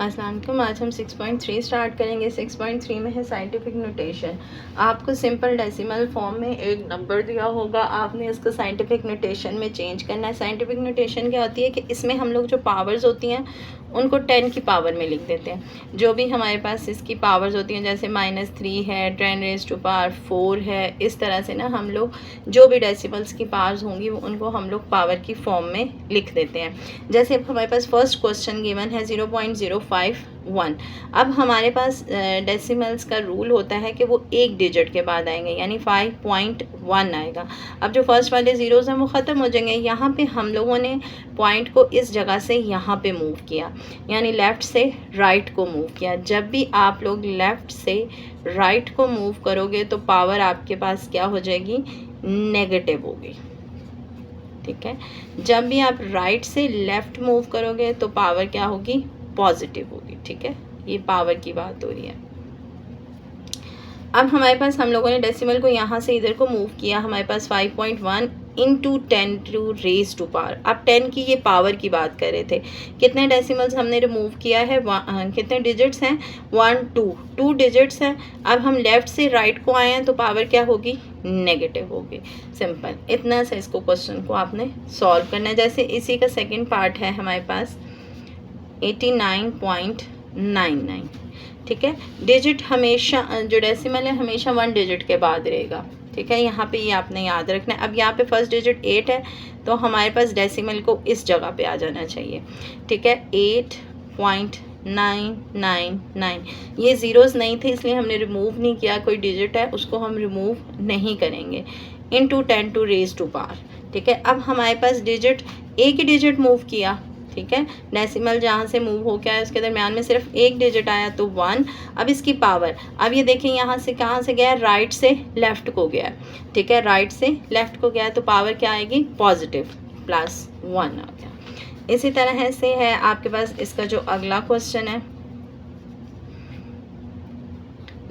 अस्सलाम वालेकुम। आज हम 6.3 स्टार्ट करेंगे। 6.3 में है साइंटिफिक नोटेशन। आपको सिंपल डेसिमल फॉर्म में एक नंबर दिया होगा, आपने इसको साइंटिफिक नोटेशन में चेंज करना है। साइंटिफिक नोटेशन क्या होती है कि इसमें हम लोग जो पावर्स होती हैं उनको 10 की पावर में लिख देते हैं। जो भी हमारे पास इसकी पावर्स होती हैं, जैसे -3 है, 10⁻⁴ है, इस तरह से ना हम लोग जो भी डेसिमल्स की पावर्स होंगी उनको हम लोग पावर की फॉर्म में लिख देते हैं। जैसे अब हमारे पास फर्स्ट क्वेश्चन गिवन है 0.051। अब हमारे पास डेसिमल्स का रूल होता है कि वो एक डिजिट के बाद आएंगे, यानी 5.1 आएगा। अब जो फर्स्ट वाले ज़ीरोज़ हैं वो ख़त्म हो जाएंगे। यहाँ पे हम लोगों ने पॉइंट को इस जगह से यहाँ पे मूव किया, यानी लेफ़्ट से राइट को मूव किया। जब भी आप लोग लेफ़्ट से राइट को मूव करोगे तो पावर आपके पास क्या हो जाएगी, नेगेटिव होगी। ठीक है, जब भी आप राइट से लेफ़्ट मूव करोगे तो पावर क्या होगी, पॉजिटिव होगी। ठीक है, ये पावर की बात हो रही है। अब हमारे पास हम लोगों ने डेसिमल को यहाँ से इधर को मूव किया, हमारे पास 5.1 इंटू 10⁻⁴। अब 10 की ये पावर की बात कर रहे थे। कितने डेसिमल्स हमने रिमूव किया है, कितने डिजिट्स हैं, 1 2 डिजिट्स हैं। अब हम लेफ़्ट से राइट को आए हैं तो पावर क्या होगी, नेगेटिव होगी। सिंपल, इतना सा इसको क्वेश्चन को आपने सॉल्व करना है। जैसे इसी का सेकेंड पार्ट है हमारे पास 89.99। ठीक है, डिजिट हमेशा जो डेसिमल है हमेशा 1 डिजिट के बाद रहेगा। ठीक है, यहाँ पे ये आपने याद रखना है। अब यहाँ पे फर्स्ट डिजिट 8 है तो हमारे पास डेसिमल को इस जगह पे आ जाना चाहिए। ठीक है, 8.999। ये ज़ीरोज़ नहीं थे इसलिए हमने रिमूव नहीं किया, कोई डिजिट है उसको हम रिमूव नहीं करेंगे। इंटू 10⁻⁴। ठीक है, अब हमारे पास डिजिट एक ही डिजिट मूव किया। ठीक है, डेसिमल जहाँ से मूव हो गया है उसके दरमियान में सिर्फ एक डिजिट आया तो 1। अब इसकी पावर, अब ये देखें यहाँ से कहाँ से गया है, राइट से लेफ़्ट को गया है। ठीक है, राइट से लेफ़्ट को गया तो पावर क्या आएगी, पॉजिटिव, +1 आ गया। इसी तरह से है आपके पास इसका जो अगला क्वेश्चन है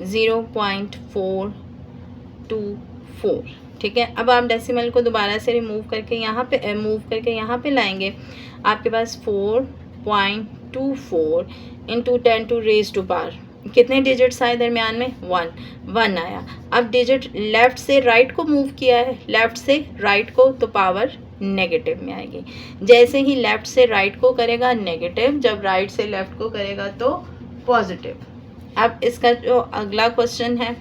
0.424। ठीक है, अब आप डेसिमल को दोबारा से रिमूव करके यहाँ पे लाएंगे। आपके पास 4.24 इंटू 10⁻⁴। कितने डिजिट्स आए दरमियान में, 1 आया। अब डिजिट लेफ़्ट से राइट को मूव किया है, लेफ़्ट से राइट को, तो पावर नेगेटिव में आएगी। जैसे ही लेफ़्ट से राइट को करेगा नेगेटिव, जब राइट से लेफ़्ट को करेगा तो पॉजिटिव। अब इसका जो अगला क्वेश्चन है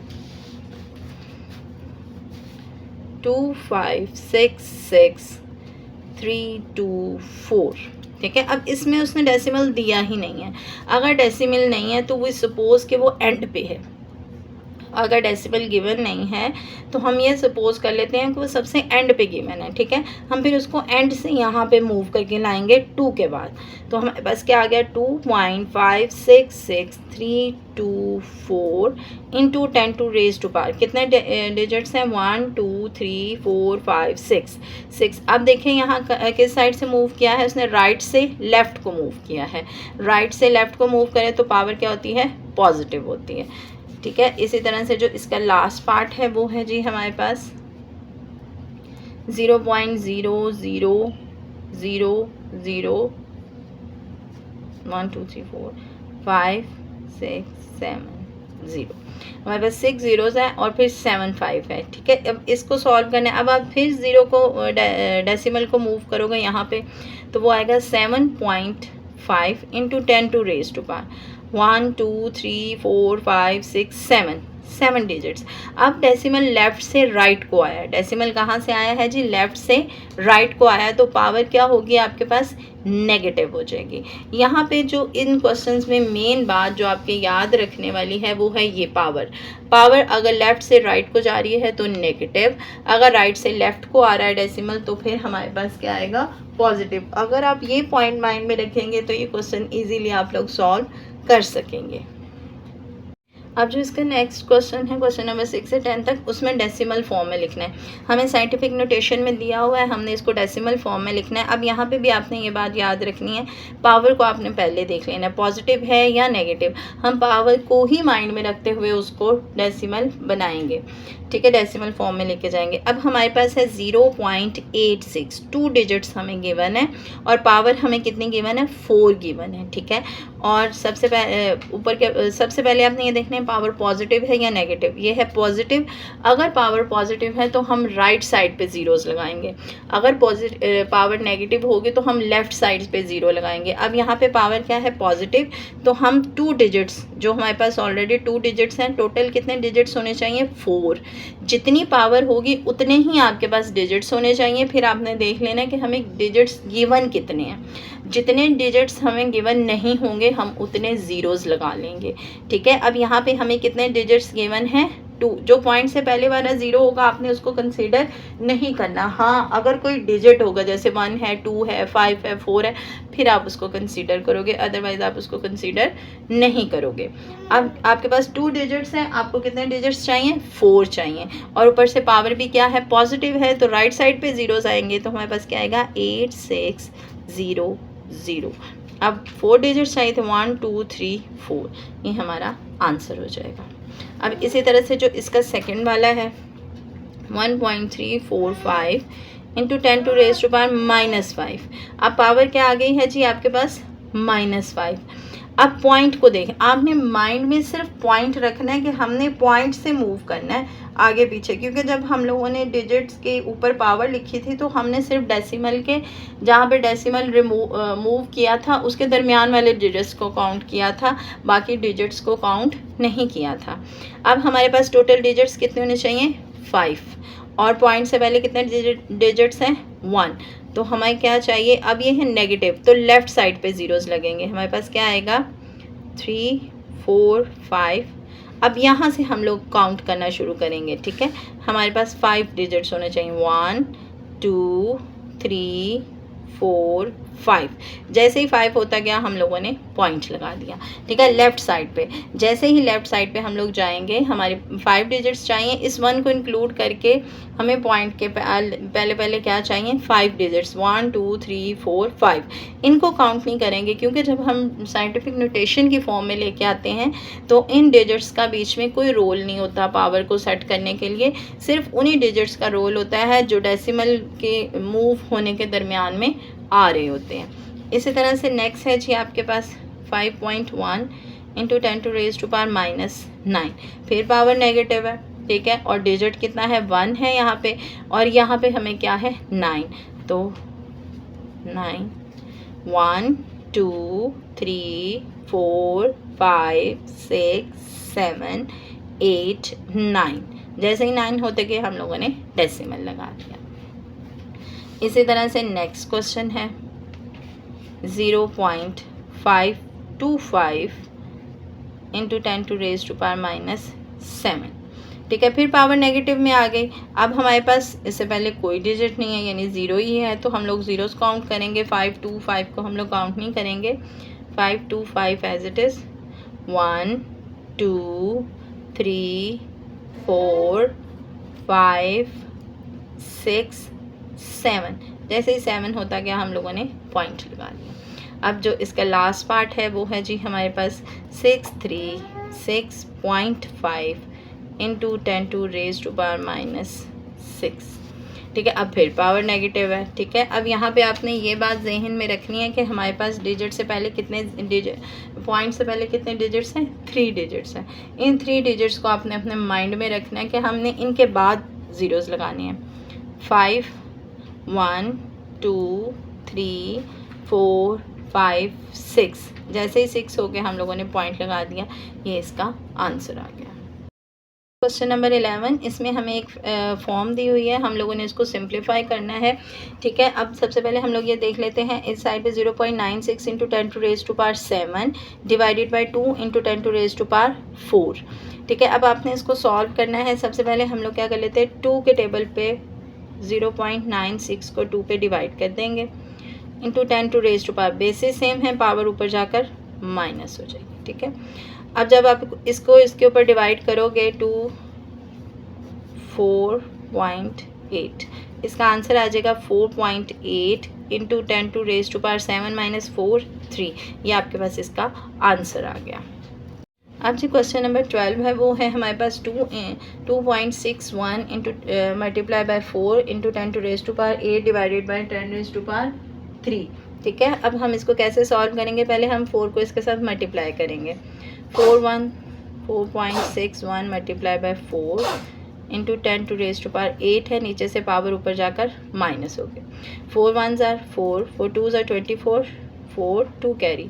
2566324। ठीक है, अब इसमें उसने डेसिमल दिया ही नहीं है। अगर डेसिमल नहीं है तो वो सपोज़ कि वो एंड पे है। अगर डेसिमल गिवन नहीं है तो हम ये सपोज़ कर लेते हैं कि वो सबसे एंड पे गिवन है। ठीक है, हम फिर उसको एंड से यहाँ पे मूव करके लाएंगे 2 के बाद, तो हमारे पास क्या आ गया, 2.5663324 इंटू 10⁻⁴। कितने डिजिट्स हैं, 1 2 3 4 5 6। अब देखें यहाँ किस साइड से मूव किया है उसने, राइट से लेफ़्ट को मूव किया है। राइट से लेफ़्ट को मूव करें तो पावर क्या होती है, पॉजिटिव होती है। ठीक है, इसी तरह से जो इसका लास्ट पार्ट है वो है जी हमारे पास 0.00001 2 3 4 5 6 7 0। हमारे पास 6 ज़ीरोज़ हैं और फिर 7 5 है। ठीक है, अब इसको सॉल्व करना है। अब आप फिर ज़ीरो को डेसिमल को मूव करोगे यहाँ पे तो वो आएगा 7.5 इंटू 10⁻⁴। 1 2 3 4 5 6 7 डिजिट्स। अब डेसिमल लेफ़्ट से राइट को आया है। डेसिमल कहाँ से आया है जी, लेफ़्ट से राइट को आया, तो पावर क्या होगी आपके पास, नेगेटिव हो जाएगी। यहाँ पे जो इन क्वेश्चंस में मेन बात जो आपके याद रखने वाली है वो है ये पावर। अगर लेफ़्ट से राइट को जा रही है तो नेगेटिव, अगर राइट से लेफ़्ट को आ रहा है डेसिमल तो फिर हमारे पास क्या आएगा, पॉजिटिव। अगर आप ये पॉइंट माइंड में रखेंगे तो ये क्वेश्चन ईजीली आप लोग सॉल्व कर सकेंगे। अब जो इसका नेक्स्ट क्वेश्चन है, क्वेश्चन नंबर 6 से 10 तक, उसमें डेसिमल फॉर्म में लिखना है। हमें साइंटिफिक नोटेशन में दिया हुआ है, हमने इसको डेसिमल फॉर्म में लिखना है। अब यहाँ पे भी आपने ये बात याद रखनी है, पावर को आपने पहले देख लेना है पॉजिटिव है या नेगेटिव। हम पावर को ही माइंड में रखते हुए उसको डेसिमल बनाएंगे, ठीक है, डेसिमल फॉर्म में लेके जाएंगे। अब हमारे पास है 0.86, 2 डिजिट्स हमें गिवन है और पावर हमें कितनी गिवन है, 4 गिवन है, ठीक है। और सबसे पहले आपने ये देखना है पावर पॉजिटिव है या नेगेटिव। ये है पॉजिटिव। अगर पावर पॉजिटिव है तो हम राइट साइड पे ज़ीरोज़ लगाएंगे, अगर पावर नेगेटिव होगी तो हम लेफ़्ट साइड पे ज़ीरो लगाएंगे। अब यहाँ पे पावर क्या है, पॉजिटिव, तो हम 2 डिजिट्स, जो हमारे पास ऑलरेडी 2 डिजिट्स हैं, टोटल कितने डिजिट्स होने चाहिए, 4। जितनी पावर होगी उतने ही आपके पास डिजिट्स होने चाहिए। फिर आपने देख लेना कि हमें डिजिट्स गिवन कितने हैं। जितने डिजिट्स हमें गिवन नहीं होंगे हम उतने ज़ीरोज़ लगा लेंगे, ठीक है। अब यहाँ पे हमें कितने डिजिट्स गिवन हैं, 2। जो पॉइंट से पहले वाला 0 होगा आपने उसको कंसीडर नहीं करना। हाँ, अगर कोई डिजिट होगा जैसे 1 है, 2 है, 5 है, 4 है, फिर आप उसको कंसीडर करोगे, अदरवाइज आप उसको कंसीडर नहीं करोगे। अब आपके पास 2 डिजिट्स हैं, आपको कितने डिजिट्स चाहिए, 4 चाहिए। और ऊपर से पावर भी क्या है, पॉजिटिव है, तो राइट साइड पे ज़ीरोज़ आएंगे, तो हमारे पास क्या आएगा, 8600। अब 4 डिजिट्स चाहिए थे, 1 2 3 4, ये हमारा आंसर हो जाएगा। अब इसी तरह से जो इसका सेकंड वाला है, 1.345 into 10 to raise to power -5। अब पावर क्या आ गई है जी आपके पास, -5। अब पॉइंट को देखें, आपने माइंड में सिर्फ पॉइंट रखना है कि हमने पॉइंट से मूव करना है आगे पीछे, क्योंकि जब हम लोगों ने डिजिट्स के ऊपर पावर लिखी थी तो हमने सिर्फ डेसिमल के, जहाँ पे डेसिमल मूव किया था उसके दरमियान वाले डिजिट्स को काउंट किया था, बाकी डिजिट्स को काउंट नहीं किया था। अब हमारे पास टोटल डिजिट्स कितने होने चाहिए, 5, और पॉइंट से पहले कितने डिजिट्स हैं, 1, तो हमें क्या चाहिए, अब ये है नेगेटिव, तो लेफ़्ट साइड पे ज़ीरोज़ लगेंगे। हमारे पास क्या आएगा, 3 4 5। अब यहाँ से हम लोग काउंट करना शुरू करेंगे, ठीक है। हमारे पास 5 डिजिट्स होने चाहिए, 1 2 3 4 5। जैसे ही 5 होता गया हम लोगों ने पॉइंट लगा दिया, ठीक है, लेफ़्ट साइड पे। जैसे ही लेफ़्ट साइड पे हम लोग जाएंगे, हमारे 5 डिजिट्स चाहिए, इस 1 को इंक्लूड करके हमें पॉइंट के पहले क्या चाहिए, 5 डिजिट्स, 1 2 3 4 5। इनको काउंट नहीं करेंगे क्योंकि जब हम साइंटिफिक नोटेशन की फॉर्म में लेके आते हैं तो इन डिजिट्स का बीच में कोई रोल नहीं होता पावर को सेट करने के लिए, सिर्फ उन्हीं डिजिट्स का रोल होता है जो डेसिमल के मूव होने के दरमियान में आ रहे होते हैं। इसी तरह से नेक्स्ट है जी आपके पास 5.1 into 10 to raise to power -9। फिर पावर नेगेटिव है, ठीक है, और डिजिट कितना है, 1 है यहाँ पे, और यहाँ पे हमें क्या है, 9, तो 9 1 2 3 4 5 6 7 8 9। जैसे ही 9 होते गए हम लोगों ने डेसिमल लगा दिया। इसी तरह से नेक्स्ट क्वेश्चन है 0.525 into 10 to raise to power -7, ठीक है। फिर पावर नेगेटिव में आ गई। अब हमारे पास इससे पहले कोई डिजिट नहीं है, यानी 0 ही है, तो हम लोग ज़ीरोस काउंट करेंगे। 5 2 5 को हम लोग काउंट नहीं करेंगे, 5 2 5 एज इट इज़, 1 2 3 4 5 6 7। जैसे ही 7 होता गया हम लोगों ने पॉइंट लगा दिया। अब जो इसका लास्ट पार्ट है वो है जी हमारे पास 636.5 into 10 to raise to power -6, ठीक है। अब फिर पावर नेगेटिव है, ठीक है। अब यहाँ पे आपने ये बात जहन में रखनी है कि हमारे पास डिजिट से पहले कितने पॉइंट से पहले कितने डिजिट्स हैं, 3 डिजिट्स हैं। इन 3 डिजिट्स को आपने अपने माइंड में रखना है कि हमने इनके बाद ज़ीरोज़ लगाने हैं। 5 1 2 3 4 5 6। जैसे ही 6 हो गया हम लोगों ने पॉइंट लगा दिया, ये इसका आंसर आ गया। क्वेश्चन नंबर 11, इसमें हमें एक फॉर्म दी हुई है, हम लोगों ने इसको सिंप्लीफाई करना है, ठीक है। अब सबसे पहले हम लोग ये देख लेते हैं, इस साइड पे 0.96 into 10 to raise to power 7 divided by 2 into 10 to raise to power 4, ठीक है। अब आपने इसको सॉल्व करना है। सबसे पहले हम लोग क्या कर लेते हैं, 2 के टेबल पे 0.96 को 2 पे डिवाइड कर देंगे, into 10 to raise to power, basis same है, पावर ऊपर जाकर माइनस हो जाएगी, ठीक है। अब जब आप इसको इसके ऊपर डिवाइड करोगे 4.8, इसका आंसर आ जाएगा 4.8 into 10 to raise to power 7 minus 4 3। ये आपके पास इसका आंसर आ गया। अब जी क्वेश्चन नंबर 12 है, वो है हमारे पास 2.61 into multiply by 4 into 10 to raise to power 8 divided by 10 raise to power 3। ठीक है, अब हम इसको कैसे सॉल्व करेंगे, पहले हम 4 को इसके साथ मल्टीप्लाई करेंगे। 4.61 multiply by 4 into 10 to raise to power 8 है, नीचे से पावर ऊपर जाकर माइनस हो गया। 4 1s are 4, 4 2s are 24, 4 2 carry,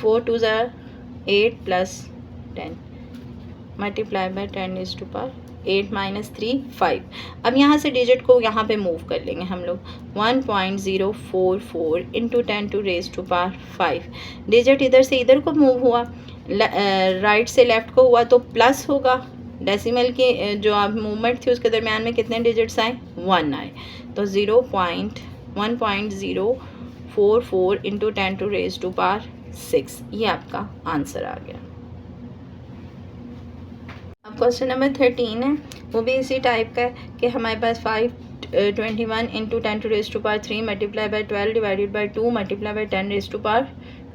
4 2s are 8 plus 10 multiply by 10 raise to power 8 minus 3 5। अब यहाँ से डिजिट को यहाँ पे मूव कर लेंगे हम लोग। 1.044 into 10 to raise to power 5। Digit इधर से इधर को मूव हुआ, राइट से लेफ्ट को हुआ तो प्लस होगा। डेसिमल की जो आप मूवमेंट थी उसके दरमियान में कितने डिजिट्स आए, 1 आए, तो 1.044 into 10 to raise to power 6, ये आपका आंसर आ गया। अब क्वेश्चन नंबर 13 है, वो भी इसी टाइप का है कि हमारे पास 521 into 10 to raise to power 3 multiply by 12 divided by 2 multiply by 10 raise to power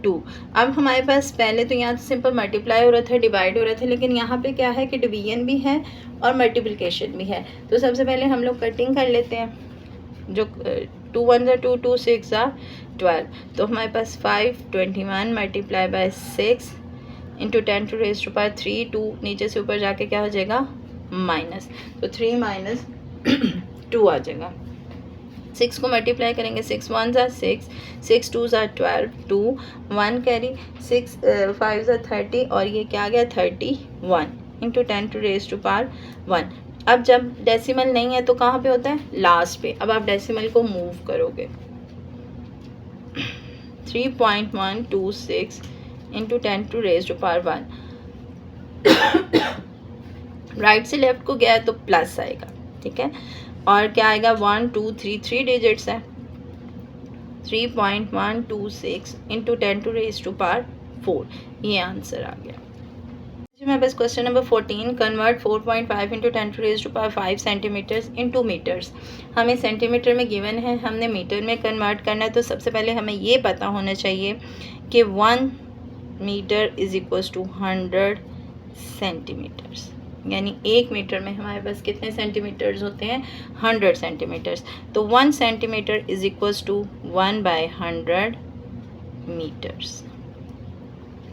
2। अब हमारे पास पहले तो यहाँ सिंपल मल्टीप्लाई हो रहा था, डिवाइड हो रहा था, लेकिन यहाँ पे क्या है कि डिवीजन भी है और मल्टीप्लिकेशन भी है। तो सबसे पहले हम लोग कटिंग कर लेते हैं। जो 2 1s are 2, 2 6 are 12, तो हमारे पास 521 multiply by 6 into 10 to raise to power 3, 2 नीचे से ऊपर जाके क्या हो जाएगा, माइनस, तो 3 माइनस 2 आ जाएगा। 6 को मल्टीप्लाई करेंगे, 6 1s are 6, 6 2s are 12, 2 1 carry, 6 5s are 30 और ये क्या आ गया 31 into 10 to raise to power 1। अब जब डेसिमल नहीं है तो कहाँ पे होता है, लास्ट पे। अब आप डेसिमल को मूव करोगे, 3.126 into 10 to raise to power 1। Right से लेफ्ट को गया है तो प्लस आएगा, ठीक है, और क्या आएगा 1 2 3 3 डिजिट्स है, 3.126 into 10 to raise to power 4, ये आंसर आ गया। मेरे पास question number 14, convert 4.5 into 10 to raise to power 5 centimetres into metres. हमें सेंटीमीटर में गिवन है, हमने मीटर में कन्वर्ट करना है, तो सबसे पहले हमें ये पता होना चाहिए कि 1 metre is equals to 100 centimetres, यानी 1 मीटर में हमारे पास कितने सेंटीमीटर्स होते हैं, 100 सेंटीमीटर्स। तो 1 centimetre is equals to 1/100 metres.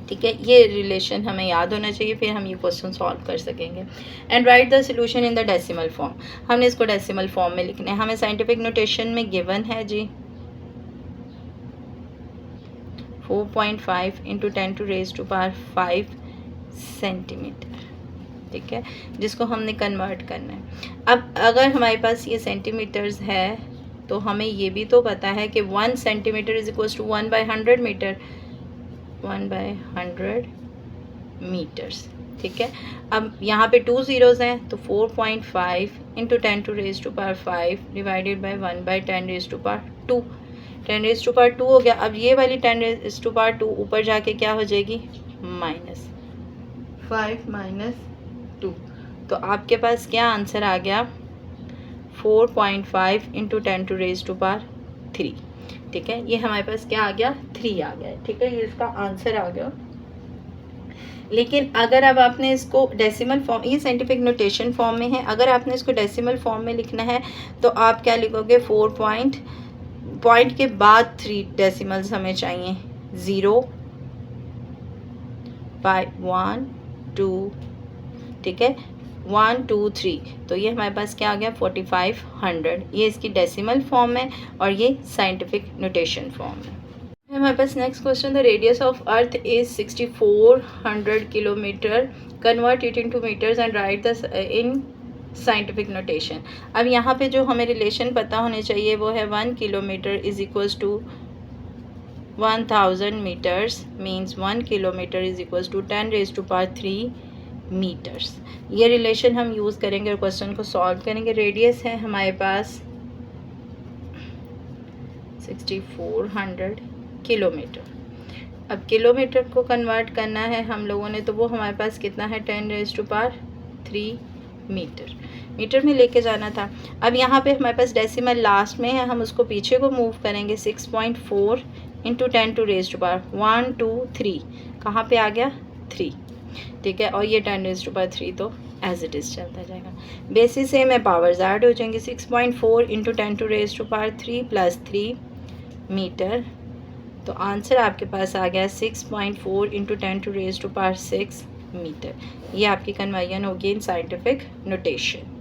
ठीक है, ये रिलेशन हमें याद होना चाहिए, फिर हम ये क्वेश्चन सॉल्व कर सकेंगे। And write the solution in the decimal form. हमने इसको डेसिमल फॉर्म में लिखना है। हमें साइंटिफिक नोटेशन में गिवन है जी 4.5 into 10 to raise to power 5 centimetre, ठीक है, जिसको हमने कन्वर्ट करना है। अब अगर हमारे पास ये सेंटीमीटर्स है तो हमें ये भी तो पता है कि 1 centimetre is equals to 1/100 metre, 1/100 metres, ठीक है। अब यहाँ पे 2 zeros हैं, तो 4.5 into 10 to raise to power 5 divided by 1/10 raise to power 2, 10 raise to power 2 हो गया। अब ये वाली 10 रेज टू पावर 2 ऊपर जाके क्या हो जाएगी, -5 माइनस 2, तो आपके पास क्या आंसर आ गया, 4.5 into 10 to raise to power 3, ठीक है। ये हमारे पास क्या आ गया, 3 आ गया, ठीक है, ये इसका आंसर आ गया। लेकिन अगर अब आपने इसको डेसिमल फॉर्म, ये साइंटिफिक नोटेशन फॉर्म में है, अगर आपने इसको डेसिमल फॉर्म में लिखना है तो आप क्या लिखोगे, 4 पॉइंट के बाद 3 डेसिमल्स हमें चाहिए, 0 5 1 2, ठीक है, 1 2 3, तो ये हमारे पास क्या आ गया 4500। ये इसकी डेसिमल फॉर्म है और ये साइंटिफिक नोटेशन फॉर्म है। हमारे पास next question, the radius of earth is 6400 kilometre, convert it into metres and write the in scientific notation. अब यहाँ पे जो हमें रिलेशन पता होने चाहिए वो है 1 kilometre is equals to 1000 metres, means 1 kilometre is equals to 10 raise to power 3 metres. ये रिलेशन हम यूज़ करेंगे और क्वेश्चन को सॉल्व करेंगे। रेडियस है हमारे पास 6400 किलोमीटर, अब किलोमीटर को कन्वर्ट करना है हम लोगों ने, तो वो हमारे पास कितना है 10⁻³ मीटर, मीटर में लेके जाना था। अब यहाँ पे हमारे पास डेसिमल लास्ट में है, हम उसको पीछे को मूव करेंगे। 6.4 × 10⁻1 2 3 कहाँ पे आ गया 3, ठीक है। और ये 10⁻³ तो एज इट इज़ चलता जाएगा। बेसिस से में पावर्स ऐड हो जाएंगे। 6.4 × 10⁻³ + 3 मीटर, तो आंसर आपके पास आ गया 6.4 × 10⁻6 मीटर। ये आपकी कन्वर्जन होगी इन साइंटिफिक नोटेशन।